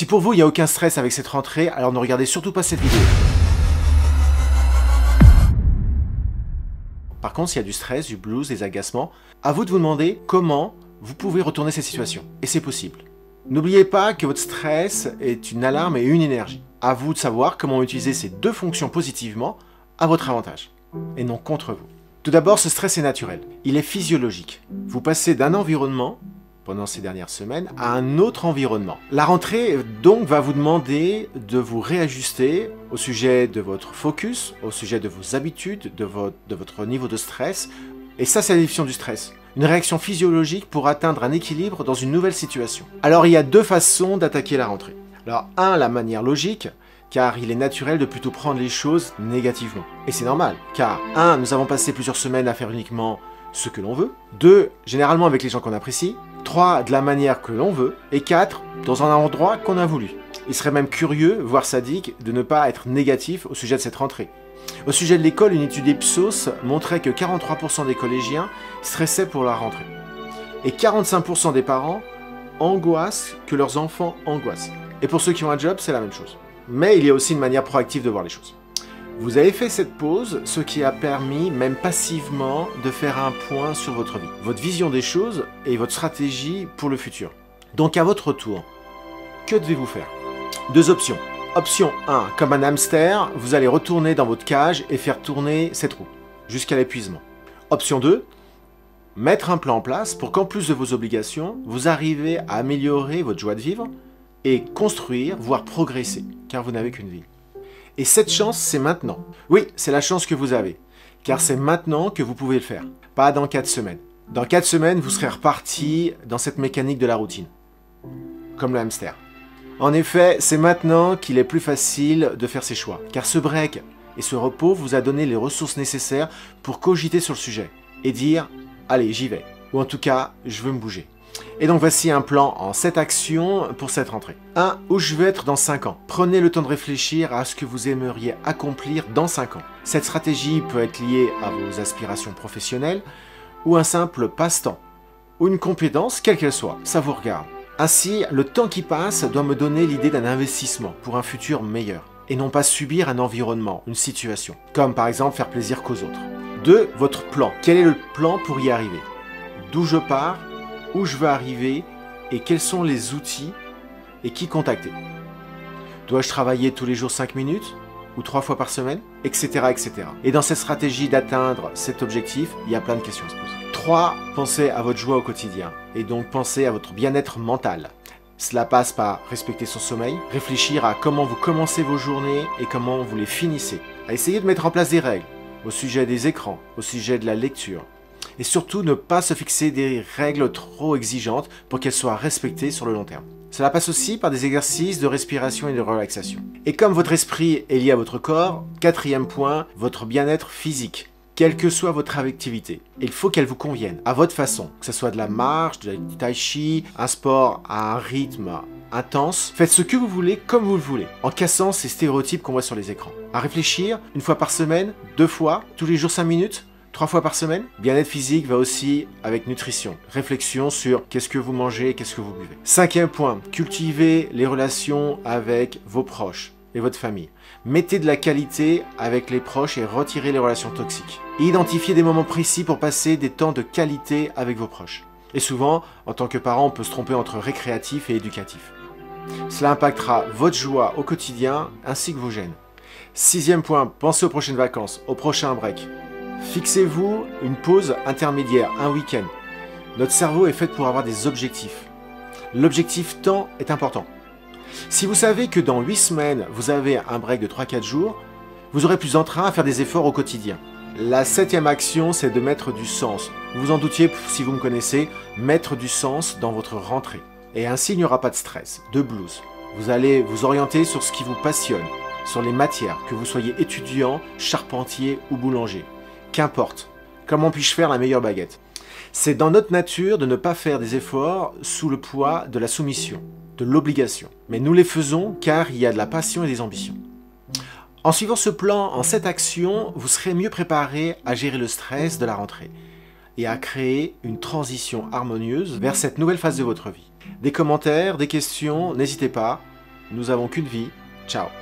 Si pour vous, il n'y a aucun stress avec cette rentrée, alors ne regardez surtout pas cette vidéo. Par contre, s'il y a du stress, du blues, des agacements, à vous de vous demander comment vous pouvez retourner cette situation. Et c'est possible. N'oubliez pas que votre stress est une alarme et une énergie. À vous de savoir comment utiliser ces deux fonctions positivement à votre avantage, et non contre vous. Tout d'abord, ce stress est naturel. Il est physiologique. Vous passez d'un environnement, pendant ces dernières semaines, à un autre environnement. La rentrée, donc, va vous demander de vous réajuster au sujet de votre focus, au sujet de vos habitudes, de votre niveau de stress. Et ça, c'est la définition du stress. Une réaction physiologique pour atteindre un équilibre dans une nouvelle situation. Alors, il y a deux façons d'attaquer la rentrée. Alors, la manière logique, car il est naturel de plutôt prendre les choses négativement. Et c'est normal, car nous avons passé plusieurs semaines à faire uniquement ce que l'on veut. 2, généralement avec les gens qu'on apprécie. 3, de la manière que l'on veut. Et 4, dans un endroit qu'on a voulu. Il serait même curieux, voire sadique, de ne pas être négatif au sujet de cette rentrée. Au sujet de l'école, une étude Ipsos montrait que 43% des collégiens stressaient pour la rentrée. Et 45% des parents angoissent que leurs enfants angoissent. Et pour ceux qui ont un job, c'est la même chose. Mais il y a aussi une manière proactive de voir les choses. Vous avez fait cette pause, ce qui a permis, même passivement, de faire un point sur votre vie, votre vision des choses et votre stratégie pour le futur. Donc à votre tour, que devez-vous faire? Deux options. Option 1, comme un hamster, vous allez retourner dans votre cage et faire tourner cette roue, jusqu'à l'épuisement. Option 2, mettre un plan en place pour qu'en plus de vos obligations, vous arrivez à améliorer votre joie de vivre et construire, voire progresser, car vous n'avez qu'une vie. Et cette chance, c'est maintenant. Oui, c'est la chance que vous avez, car c'est maintenant que vous pouvez le faire, pas dans 4 semaines. Dans 4 semaines, vous serez reparti dans cette mécanique de la routine, comme le hamster. En effet, c'est maintenant qu'il est plus facile de faire ses choix, car ce break et ce repos vous a donné les ressources nécessaires pour cogiter sur le sujet et dire « Allez, j'y vais », ou en tout cas, je veux me bouger. Et donc voici un plan en 7 actions pour cette rentrée. 1. Où je veux être dans 5 ans. Prenez le temps de réfléchir à ce que vous aimeriez accomplir dans 5 ans. Cette stratégie peut être liée à vos aspirations professionnelles ou un simple passe-temps, ou une compétence, quelle qu'elle soit, ça vous regarde. Ainsi, le temps qui passe doit me donner l'idée d'un investissement pour un futur meilleur, et non pas subir un environnement, une situation, comme par exemple faire plaisir qu'aux autres. 2. Votre plan. Quel est le plan pour y arriver? D'où je pars? Où je veux arriver et quels sont les outils et qui contacter. Dois-je travailler tous les jours 5 minutes ou 3 fois par semaine, etc., etc. Et dans cette stratégie d'atteindre cet objectif, il y a plein de questions à se poser. 3. Pensez à votre joie au quotidien et donc pensez à votre bien-être mental. Cela passe par respecter son sommeil, réfléchir à comment vous commencez vos journées et comment vous les finissez, à essayer de mettre en place des règles au sujet des écrans, au sujet de la lecture. Et surtout, ne pas se fixer des règles trop exigeantes pour qu'elles soient respectées sur le long terme. Cela passe aussi par des exercices de respiration et de relaxation. Et comme votre esprit est lié à votre corps, 4e point, votre bien-être physique. Quelle que soit votre activité, il faut qu'elle vous convienne, à votre façon. Que ce soit de la marche, du tai chi, un sport à un rythme intense. Faites ce que vous voulez, comme vous le voulez, en cassant ces stéréotypes qu'on voit sur les écrans. À réfléchir, 1 fois par semaine, 2 fois, tous les jours 5 minutes, 3 fois par semaine. Bien-être physique va aussi avec nutrition. Réflexion sur qu'est-ce que vous mangez et qu'est-ce que vous buvez. 5e point, cultivez les relations avec vos proches et votre famille. Mettez de la qualité avec les proches et retirez les relations toxiques. Identifiez des moments précis pour passer des temps de qualité avec vos proches. Et souvent, en tant que parent, on peut se tromper entre récréatif et éducatif. Cela impactera votre joie au quotidien ainsi que vos gènes. 6e point, pensez aux prochaines vacances, au prochain break. Fixez-vous une pause intermédiaire, un week-end. Notre cerveau est fait pour avoir des objectifs. L'objectif temps est important. Si vous savez que dans 8 semaines, vous avez un break de 3-4 jours, vous aurez plus d'entrain à faire des efforts au quotidien. La 7e action, c'est de mettre du sens. Vous en doutiez si vous me connaissez, mettre du sens dans votre rentrée. Et ainsi, il n'y aura pas de stress, de blues. Vous allez vous orienter sur ce qui vous passionne, sur les matières, que vous soyez étudiant, charpentier ou boulanger. Qu'importe, comment puis-je faire la meilleure baguette? C'est dans notre nature de ne pas faire des efforts sous le poids de la soumission, de l'obligation. Mais nous les faisons car il y a de la passion et des ambitions. En suivant ce plan en 7 actions, vous serez mieux préparé à gérer le stress de la rentrée et à créer une transition harmonieuse vers cette nouvelle phase de votre vie. Des commentaires, des questions, n'hésitez pas. Nous avons qu'une vie. Ciao.